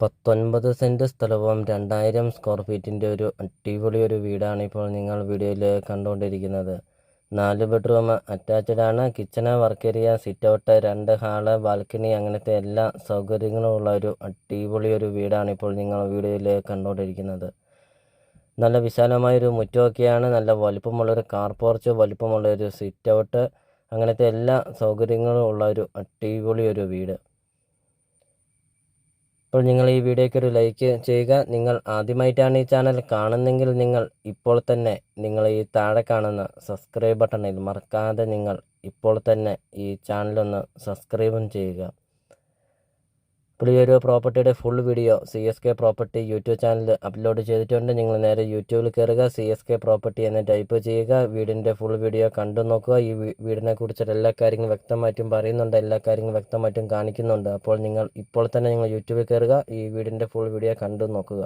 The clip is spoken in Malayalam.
19 സെൻറ്റ് സ്ഥലവും 2000 സ്ക്വയർ ഫീറ്റിൻ്റെ ഒരു അടിപൊളി ഒരു വീടാണ് ഇപ്പോൾ നിങ്ങൾ വീഡിയോയിൽ കണ്ടുകൊണ്ടിരിക്കുന്നത്. 4 ബെഡ്റൂം അറ്റാച്ച്ഡ് ആണ്. Kitchen, work area, sit out, 2 hall, balcony അങ്ങനത്തെ എല്ലാ സൗകര്യങ്ങളും ഉള്ള ഒരു അടിപൊളി ഒരു വീടാണ് ഇപ്പോൾ നിങ്ങൾ വീഡിയോയിൽ കണ്ടുകൊണ്ടിരിക്കുന്നത്. നല്ല വിശാലമായൊരു മുറ്റമൊക്കെയാണ്. നല്ല വലുപ്പമുള്ളൊരു കാർ പോർച്ച്, വലുപ്പമുള്ളൊരു സിറ്റ് ഔട്ട്, അങ്ങനത്തെ എല്ലാ സൗകര്യങ്ങളും ഉള്ള ഒരു അടിപൊളി ഒരു വീട്. അപ്പോൾ നിങ്ങൾ ഈ വീഡിയോയ്ക്ക് ഒരു ലൈക്ക് ചെയ്യുക. നിങ്ങൾ ആദ്യമായിട്ടാണ് ഈ ചാനൽ കാണുന്നെങ്കിൽ നിങ്ങൾ ഇപ്പോൾ തന്നെ നിങ്ങൾ ഈ താഴെ കാണുന്ന സബ്സ്ക്രൈബ് ബട്ടണിൽ മറക്കാതെ നിങ്ങൾ ഇപ്പോൾ തന്നെ ഈ ചാനലൊന്ന് സബ്സ്ക്രൈബും ചെയ്യുക. അപ്പോൾ ഈ ഒരു പ്രോപ്പർട്ടിയുടെ full video CSK property YouTube channel upload ചെയ്തിട്ടുണ്ട്. നിങ്ങൾ നേരെ യൂട്യൂബിൽ കയറുക, CSK പ്രോപ്പർട്ടി എന്ന് ടൈപ്പ് ചെയ്യുക. വീടിൻ്റെ ഫുൾ വീഡിയോ കണ്ടു നോക്കുക. ഈ വീടിനെ കുറിച്ചുള്ള എല്ലാ കാര്യങ്ങളും വ്യക്തമായിട്ടും പറയുന്നുണ്ട്, എല്ലാ കാര്യങ്ങളും വ്യക്തമായിട്ടും കാണിക്കുന്നുണ്ട്. അപ്പോൾ നിങ്ങൾ ഇപ്പോൾ തന്നെ നിങ്ങൾ യൂട്യൂബിൽ കയറുക, ഈ വീടിൻ്റെ ഫുൾ വീഡിയോ കണ്ടു നോക്കുക.